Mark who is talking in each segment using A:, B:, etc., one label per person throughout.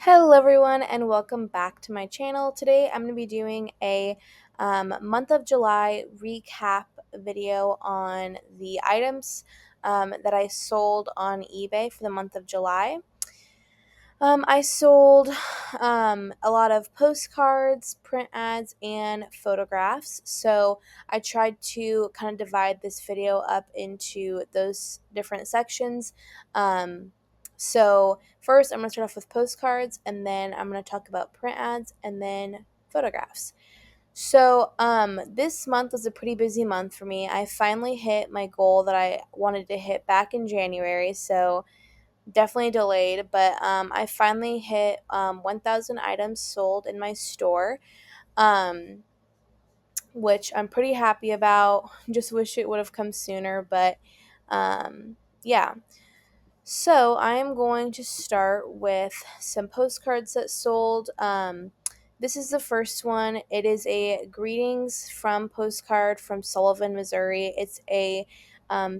A: Hello everyone and welcome back to my channel. Today I'm going to be doing a month of July recap video on the items that I sold on eBay for the month of July. I sold a lot of postcards, print ads, and photographs. So I tried to kind of divide this video up into those different sections. So first, I'm going to start off with postcards, and then I'm going to talk about print ads, and then photographs. So this month was a pretty busy month for me. I finally hit my goal that I wanted to hit back in January. So definitely delayed, but I finally hit 1,000 items sold in my store, um, which I'm pretty happy about. Just wish it would have come sooner, but yeah. So I am going to start with some postcards that sold. This is the first one. It is a greetings from postcard from Sullivan, Missouri. It's a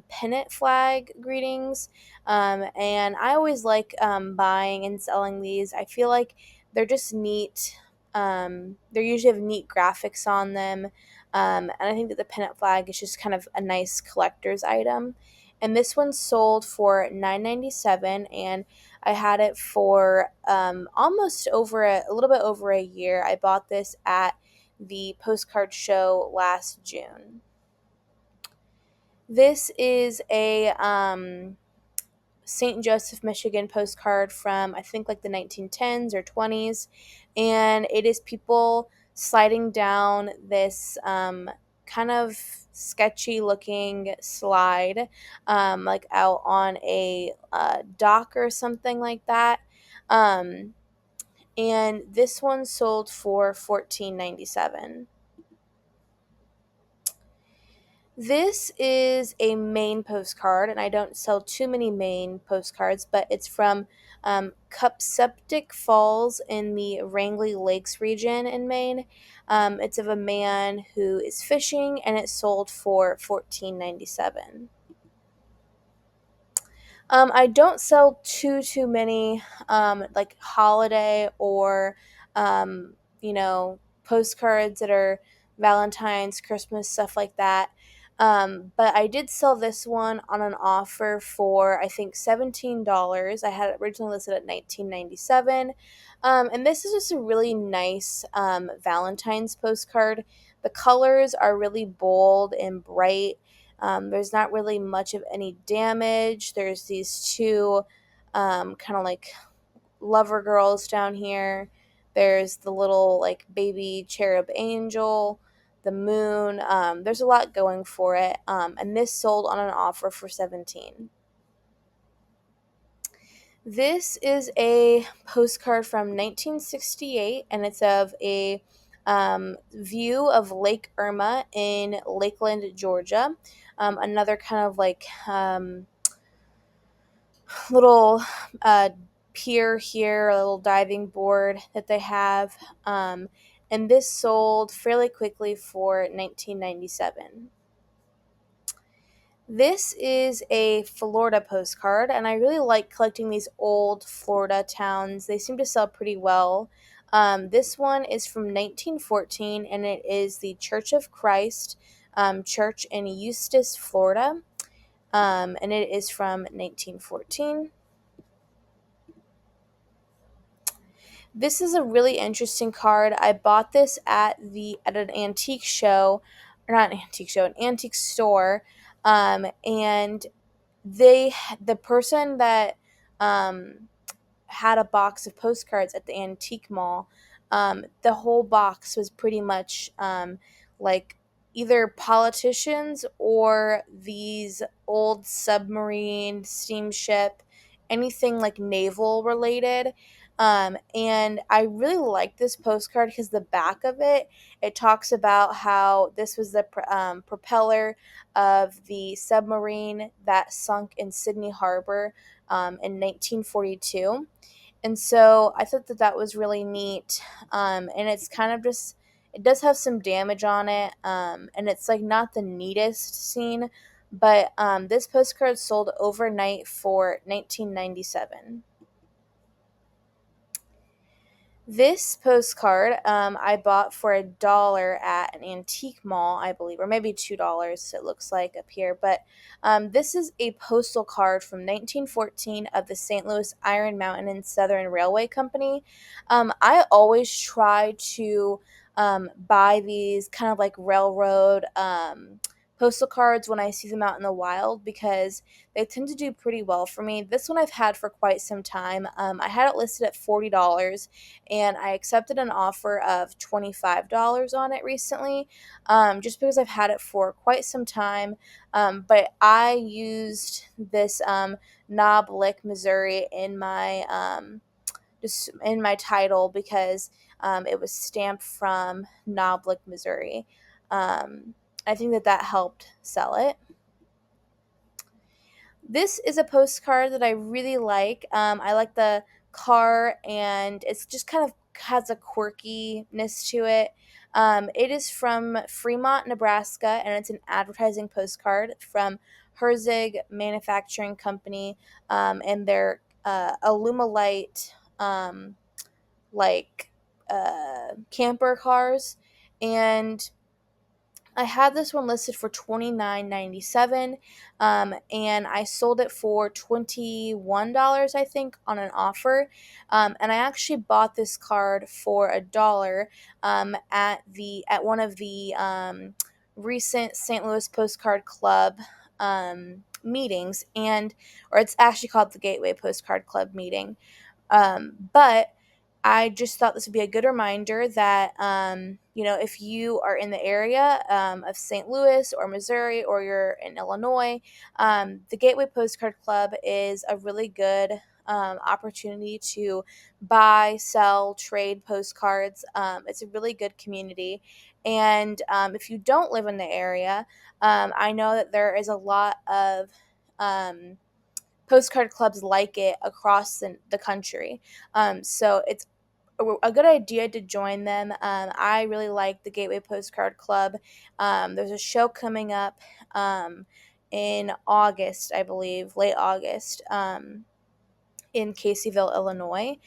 A: pennant flag greetings, and I always like buying and selling these. I feel like they're just neat. They usually have neat graphics on them, and I think that the pennant flag is just kind of a nice collector's item. And this one sold for $9.97, and I had it for almost over a little bit over a year. I bought this at the postcard show last June. This is a St. Joseph, Michigan postcard from I think like the 1910s or 20s, and it is people sliding down this kind of sketchy looking slide, like out on a dock or something like that. Um, and this one sold for $14.97. This is a Maine postcard, and I don't sell too many Maine postcards, but it's from Cupseptic Falls in the Wrangley Lakes region in Maine. It's of a man who is fishing, and it sold for $14.97. I don't sell too many like holiday or postcards that are Valentine's, Christmas, stuff like that. But I did sell this one on an offer for I think $17. I had it originally listed at $19.97. And this is just a really nice Valentine's postcard. The colors are really bold and bright. There's not really much of any damage. There's these two kind of like lover girls down here. There's the little like baby cherub angel, the moon. There's a lot going for it. And this sold on an offer for 17. This is a postcard from 1968, and it's of a view of Lake Irma in Lakeland, Georgia. Another kind of like little pier here, a little diving board that they have. And this sold fairly quickly for $19.97. This is a Florida postcard, and I really like collecting these old Florida towns. They seem to sell pretty well. This one is from 1914, and it is the Church of Christ Church in Eustis, Florida. And it is from 1914. This is a really interesting card. I bought this at an antique show, or not an antique show, an antique store, and the person that um, had a box of postcards at the antique mall. The whole box was pretty much like either politicians or these old submarine, steamship, anything like naval related. And I really like this postcard because the back of it, it talks about how this was the propeller of the submarine that sunk in Sydney Harbor in 1942. And so I thought that that was really neat. And it's kind of just, it does have some damage on it. And it's like not the neatest scene, but this postcard sold overnight for $19.97. This postcard I bought for $1 at an antique mall, I believe, or maybe $2, it looks like up here. But this is a postal card from 1914 of the St. Louis Iron Mountain and Southern Railway Company. I always try to buy these kind of like railroad postal cards when I see them out in the wild because they tend to do pretty well for me. This one I've had for quite some time. I had it listed at $40 and I accepted an offer of $25 on it recently, just because I've had it for quite some time. But I used this Knob Lick, Missouri in my just in my title because it was stamped from Knob Lick, Missouri. I think that helped sell it. This is a postcard that I really like. I like the car, and it's just kind of has a quirkiness to it. It is from Fremont, Nebraska, and it's an advertising postcard from Herzig Manufacturing Company, and their Alumilite like camper cars. And I had this one listed for $29.97, and I sold it for $21, I think, on an offer. And I actually bought this card for $1 at one of the recent St. Louis Postcard Club meetings, and or it's actually called the Gateway Postcard Club meeting. But I just thought this would be a good reminder that, if you are in the area of St. Louis or Missouri or you're in Illinois, the Gateway Postcard Club is a really good opportunity to buy, sell, trade postcards. It's a really good community. And if you don't live in the area, I know that there is a lot of postcard clubs like it across the country. So it's a good idea to join them. I really like the Gateway Postcard Club. There's a show coming up in August, I believe, late August, in Caseyville, Illinois.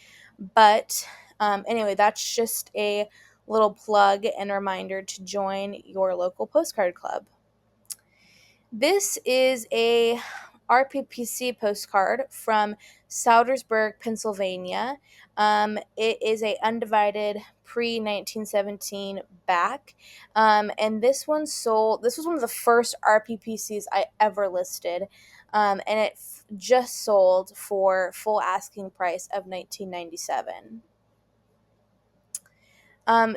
A: But anyway, that's just a little plug and reminder to join your local postcard club. This is a RPPC postcard from Saudersburg, Pennsylvania. It is a undivided pre-1917 back, and this one sold. This was one of the first RPPCs I ever listed, and it just sold for full asking price of $19.97.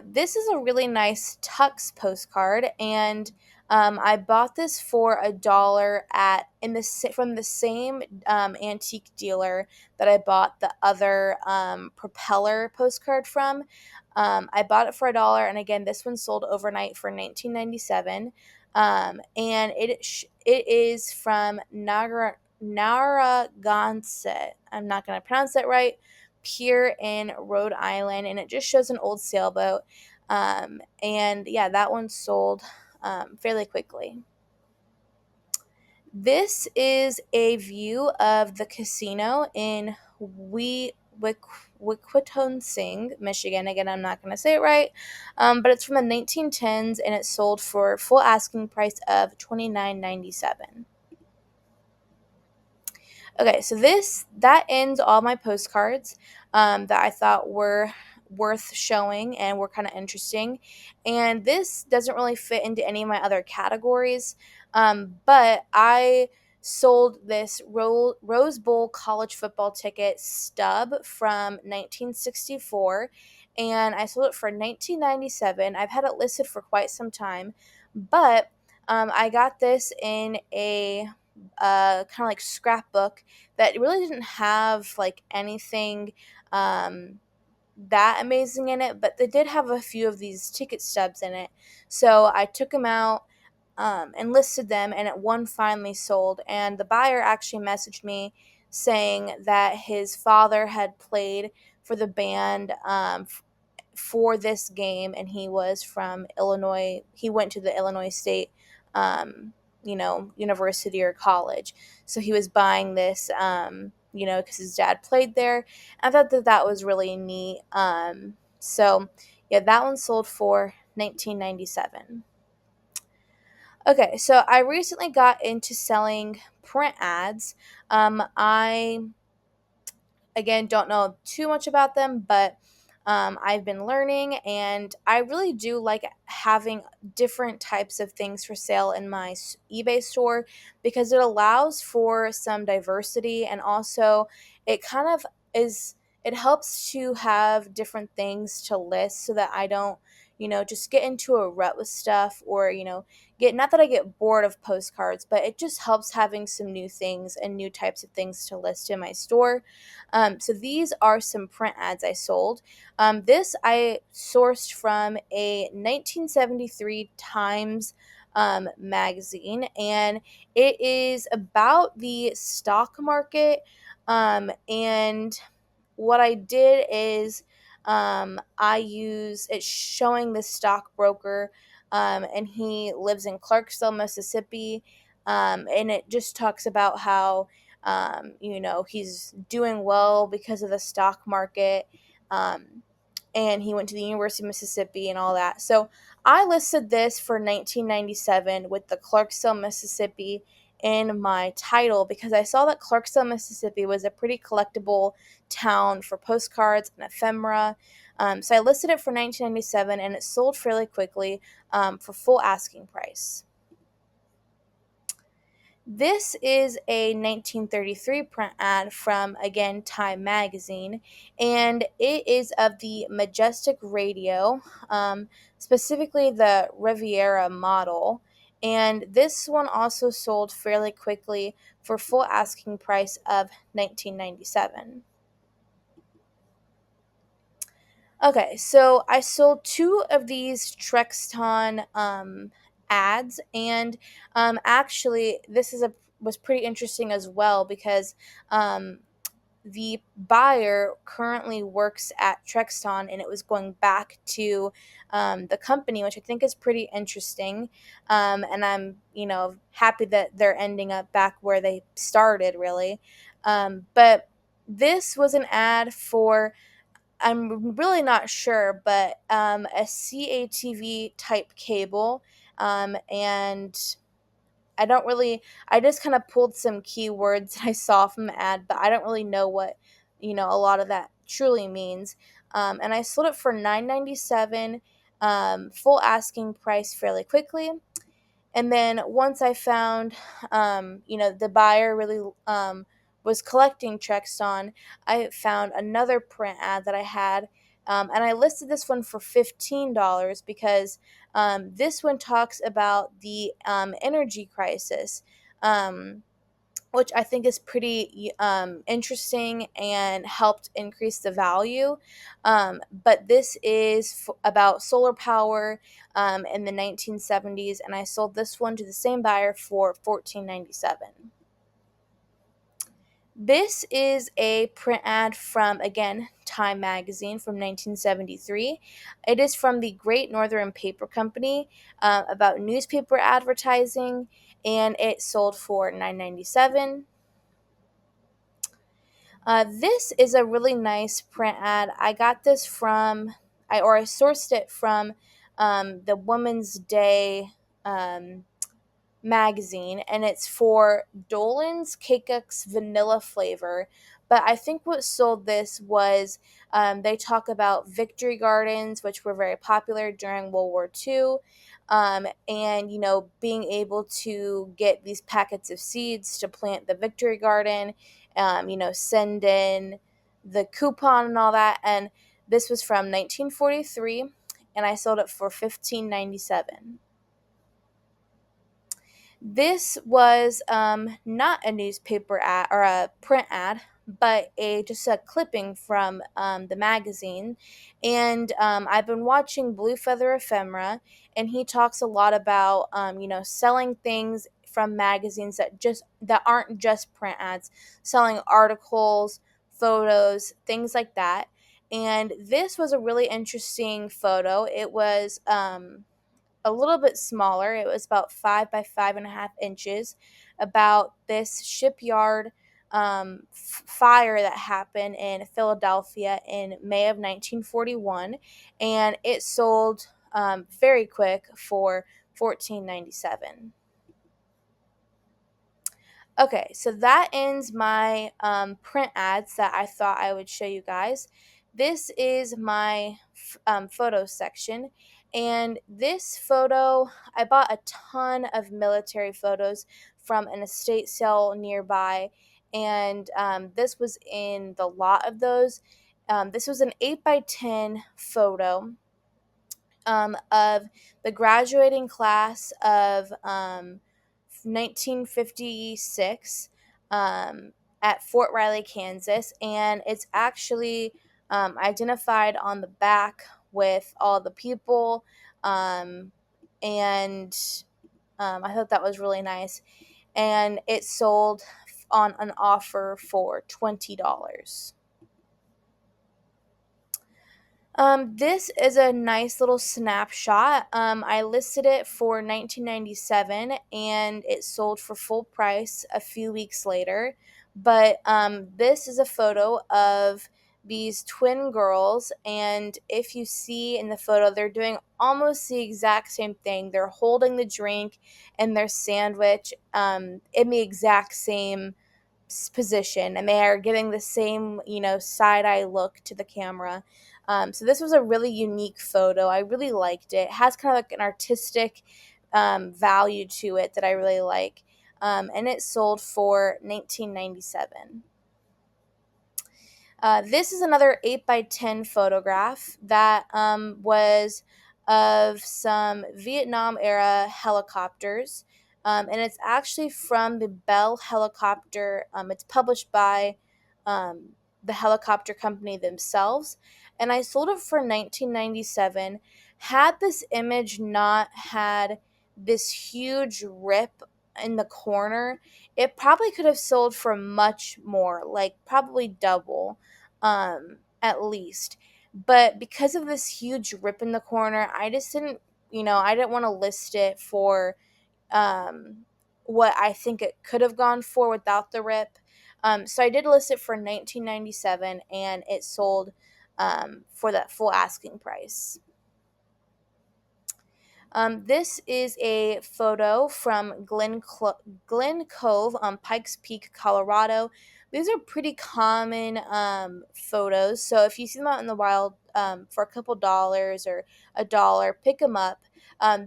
A: This is a really nice Tux postcard, and I bought this for $1 from the same antique dealer that I bought the other propeller postcard from. I bought it for $1, and again, this one sold overnight for $19.97. And it is from Narragansett. I'm not going to pronounce that right. Pier in Rhode Island, and it just shows an old sailboat. And yeah, that one sold fairly quickly. This is a view of the casino in Wiquitonsing, Michigan. Again, I'm not going to say it right, but it's from the 1910s, and it sold for full asking price of $29.97. Okay, so that ends all my postcards that I thought were worth showing and were kind of interesting. And this doesn't really fit into any of my other categories, but I sold this Rose Bowl college football ticket stub from 1964, and I sold it for $19.97. I've had it listed for quite some time, but I got this in a kind of like scrapbook that really didn't have like anything that amazing in it, but they did have a few of these ticket stubs in it. So I took them out and listed them, and one finally sold. And the buyer actually messaged me saying that his father had played for the band for this game, and he was from Illinois. He went to the Illinois State, university or college. So he was buying this because his dad played there. I thought that that was really neat. So yeah, that one sold for 1997. Okay, so I recently got into selling print ads. I again, don't know too much about them, but I've been learning, and I really do like having different types of things for sale in my eBay store because it allows for some diversity, and also it kind of is, it helps to have different things to list so that I don't, just get into a rut with stuff, or, get, not that I get bored of postcards, but it just helps having some new things and new types of things to list in my store. So these are some print ads I sold. This I sourced from a 1973 Times magazine, and it is about the stock market. And what I did is I use it's showing the stockbroker, and he lives in Clarksville, Mississippi. And it just talks about how he's doing well because of the stock market. Um, and he went to the University of Mississippi and all that. So I listed this for 1997 with the Clarksville, Mississippi in my title because I saw that Clarksville, Mississippi was a pretty collectible town for postcards and ephemera. So I listed it for 1997, and it sold fairly quickly for full asking price. This is a 1933 print ad from, again, Time Magazine, and it is of the Majestic Radio, specifically the Riviera model. And this one also sold fairly quickly for full asking price of 1997. Okay, so I sold two of these Trexton ads, and actually, this is a was pretty interesting as well because um, the buyer currently works at Trexton, and it was going back to the company, which I think is pretty interesting. And I'm happy that they're ending up back where they started, really. But this was an ad for, I'm really not sure, but a CATV type cable. And I don't really, I just kind of pulled some keywords that I saw from the ad, but I don't really know what, a lot of that truly means. And I sold it for $9.97, full asking price fairly quickly. And then once I found, the buyer really was collecting Trexton, I found another print ad that I had, and I listed this one for $15 because this one talks about the energy crisis. Which I think is pretty interesting and helped increase the value. But this is about solar power in the 1970s, and I sold this one to the same buyer for $14.97. This is a print ad from, again, Time Magazine from 1973. It is from the Great Northern Paper Company, about newspaper advertising, and it sold for $9.97. This is a really nice print ad. I got this from, I sourced it from the Women's Day um, magazine, and it's for Dolan's Cakeups vanilla flavor. But I think what sold this was they talk about victory gardens, which were very popular during World War II. And being able to get these packets of seeds to plant the victory garden, send in the coupon and all that. And this was from 1943, and I sold it for $15.97. This was not a newspaper ad or a print ad, but just a clipping from the magazine. And I've been watching Blue Feather Ephemera, and he talks a lot about selling things from magazines that aren't just print ads, selling articles, photos, things like that. And this was a really interesting photo. It was a little bit smaller. It was about 5 by 5.5 inches, about this shipyard fire that happened in Philadelphia in May of 1941, and it sold very quick for $14.97. Okay, so that ends my print ads that I thought I would show you guys. This is my photo section, and this photo, I bought a ton of military photos from an estate sale nearby, and this was in the lot of those. This was an 8x10 photo of the graduating class of 1956 at Fort Riley, Kansas, and it's actually identified on the back with all the people, um, and I thought that was really nice. And it sold on an offer for $20. This is a nice little snapshot. I listed it for 1997 and it sold for full price a few weeks later. But this is a photo of these twin girls, and if you see in the photo, they're doing almost the exact same thing. They're holding the drink and their sandwich in the exact same position, and they are giving the same, side eye look to the camera. So this was a really unique photo. I really liked it. It has kind of like an artistic value to it that I really like. And it sold for $19.97. This is another 8x10 photograph that was of some Vietnam era helicopters. And it's actually from the Bell helicopter. It's published by um, the helicopter company themselves. And I sold it for $19.97. Had this image not had this huge rip in the corner, it probably could have sold for much more, like probably double, at least. But because of this huge rip in the corner, I just didn't, I didn't want to list it for um, what I think it could have gone for without the rip. So I did list it for $19.97, and it sold for that full asking price. This is a photo from Glen Cove on Pikes Peak, Colorado. These are pretty common photos. So if you see them out in the wild for a couple dollars or $1, pick them up.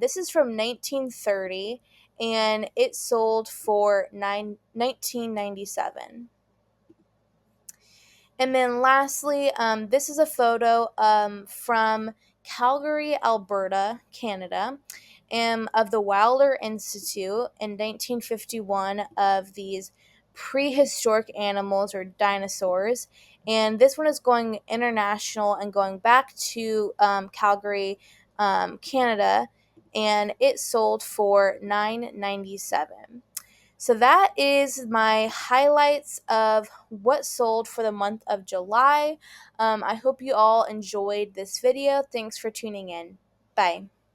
A: This is from 1930, and it sold for 1997. And then lastly, this is a photo from Calgary, Alberta, Canada, of the Wilder Institute in 1951 of these prehistoric animals or dinosaurs. And this one is going international and going back to Calgary, Canada, and it sold for $9.97. So that is my highlights of what sold for the month of July. I hope you all enjoyed this video. Thanks for tuning in. Bye.